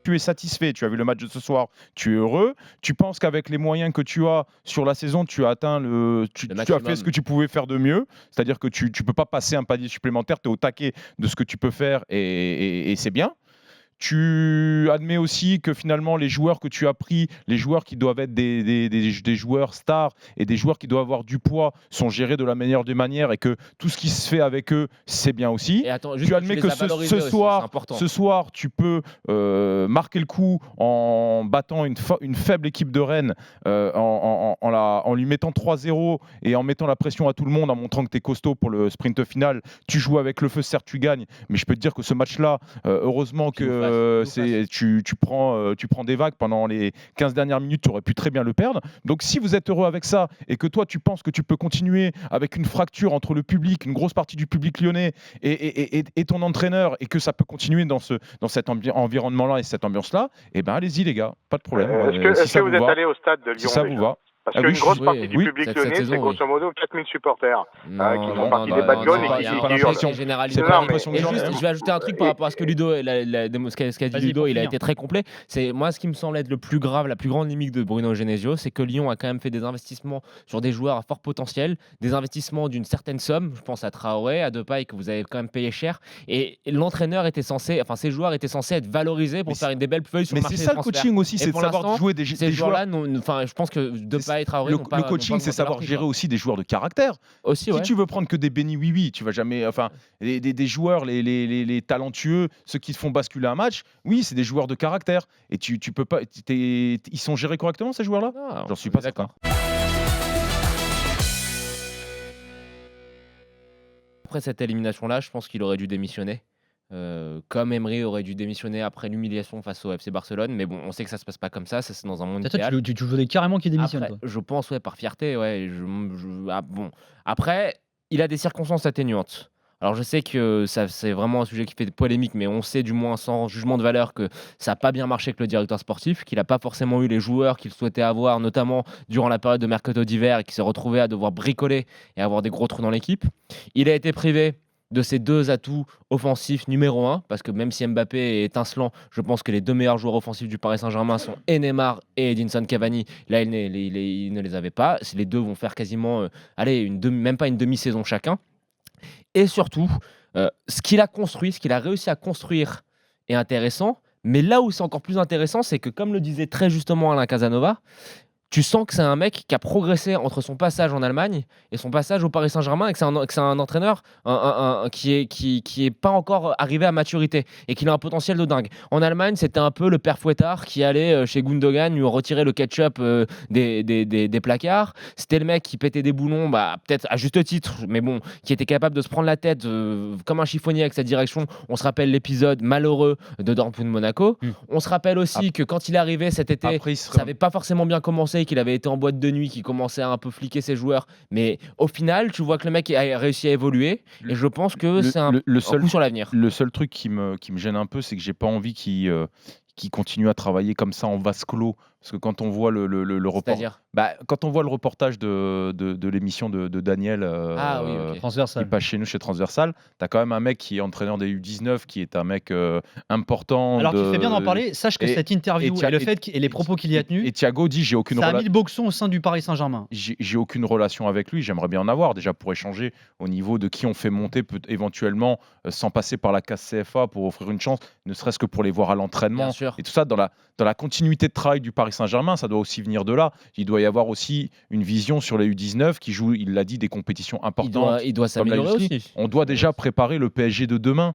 tu es satisfait. Tu as vu le match de ce soir, tu es heureux. Tu penses qu'avec les moyens que tu as sur la saison, tu as atteint tu as fait ce que tu pouvais faire de mieux. C'est-à-dire que tu peux pas passer un palier supplémentaire, tu es au taquet de ce que tu peux faire et c'est bien. Tu admets aussi que finalement les joueurs que tu as pris, les joueurs qui doivent être des joueurs stars et des joueurs qui doivent avoir du poids sont gérés de la meilleure des manières et que tout ce qui se fait avec eux, c'est bien aussi. Et attends, tu admets que ce soir, tu peux marquer le coup en battant une faible équipe de Rennes, en lui mettant 3-0 et en mettant la pression à tout le monde, en montrant que tu es costaud pour le sprint final. Tu joues avec le feu, certes tu gagnes, mais je peux te dire que ce match-là, heureusement que tu prends des vagues pendant les 15 dernières minutes, tu aurais pu très bien le perdre. Donc si vous êtes heureux avec ça et que toi tu penses que tu peux continuer avec une fracture entre le public, une grosse partie du public lyonnais et ton entraîneur, et que ça peut continuer dans cet environnement-là et cette ambiance-là, eh ben allez-y les gars, pas de problème. Est-ce que vous êtes allé au stade de Lyon si ça vous va. Parce qu'une grosse partie du public lyonnais, c'est grosso modo 4000 supporters qui font partie des bad guns et qui hurlent. C'est pas l'impression que je vais ajouter un truc par rapport à ce que Ludo, ce qu'a dit Ludo, il a été très complet. C'est moi ce qui me semble être le plus grave, la plus grande limite de Bruno Genesio, c'est que Lyon a quand même fait des investissements sur des joueurs à fort potentiel, des investissements d'une certaine somme. Je pense à Traoré, à Depay que vous avez quand même payé cher. Et l'entraîneur était censé, enfin ces joueurs étaient censés être valorisés pour faire des belles feuilles sur le marché des transferts. Mais c'est ça le coaching aussi, c'est de savoir jouer des joueurs-là. Enfin, je pense que Depay et Traoré le coaching, c'est savoir gérer aussi des joueurs de caractère. Aussi, si tu veux prendre que des bénis oui, tu vas jamais. Enfin, des joueurs, les talentueux, ceux qui te font basculer un match, oui, c'est des joueurs de caractère. Et tu peux pas. Ils sont gérés correctement ces joueurs-là ? J'en suis pas d'accord. Après cette élimination-là, je pense qu'il aurait dû démissionner. Comme Emery aurait dûu démissionner après l'humiliation face au FC Barcelone, mais bon, on sait que ça se passe pas comme ça, c'est dans un monde idéal. Tu voulais carrément qu'il démissionne. Après, je pense, par fierté, bon. Après, il a des circonstances atténuantes. Alors je sais que c'est vraiment un sujet qui fait polémique, mais on sait du moins sans jugement de valeur que ça n'a pas bien marché avec le directeur sportif, qu'il n'a pas forcément eu les joueurs qu'il souhaitait avoir, notamment durant la période de mercato d'hiver, et qu'il s'est retrouvé à devoir bricoler et avoir des gros trous dans l'équipe. Il a été privé de ses deux atouts offensifs numéro 1, parce que même si Mbappé est étincelant, je pense que les deux meilleurs joueurs offensifs du Paris Saint-Germain sont Neymar et Edinson Cavani. Là, il ne les avait pas. Les deux vont faire quasiment, même pas une demi-saison chacun. Et surtout, ce qu'il a construit, ce qu'il a réussi à construire est intéressant. Mais là où c'est encore plus intéressant, c'est que, comme le disait très justement Alain Casanova, tu sens que c'est un mec qui a progressé entre son passage en Allemagne et son passage au Paris Saint-Germain, et que c'est un entraîneur qui est pas encore arrivé à maturité et qui a un potentiel de dingue. En Allemagne, c'était un peu le père Fouettard qui allait chez Gundogan lui retirer le ketchup des placards. C'était le mec qui pétait des boulons, peut-être à juste titre, mais bon, qui était capable de se prendre la tête comme un chiffonnier avec sa direction. On se rappelle l'épisode malheureux de Dortmund Monaco. On se rappelle aussi que quand il est arrivé cet été, ça n'avait pas forcément bien commencé, qu'il avait été en boîte de nuit, qu'il commençait à un peu fliquer ses joueurs, mais au final tu vois que le mec a réussi à évoluer, et je pense que c'est un coup sur l'avenir. Le seul truc qui me gêne un peu, c'est que j'ai pas envie qu'il continue à travailler comme ça en vase clos, parce que quand on voit le reportage, quand on voit le reportage de l'émission de Daniel, Transversal, qui passe chez nous chez Transversal, t'as quand même un mec qui est entraîneur des U19, qui est un mec important. Alors tu fais bien d'en parler. Sache que cette interview et les propos qu'il y a tenus, et Thiago dit ça a mis le boxon au sein du Paris Saint-Germain. J'ai aucune relation avec lui. J'aimerais bien en avoir déjà pour échanger au niveau de qui on fait monter, éventuellement sans passer par la case CFA, pour offrir une chance, ne serait-ce que pour les voir à l'entraînement et tout ça, dans la continuité de travail du Paris Saint-Germain. Ça doit aussi venir de là. Il doit y avoir aussi une vision sur les U19 qui jouent, il l'a dit, des compétitions importantes. Il doit s'améliorer aussi. On doit déjà préparer le PSG de demain.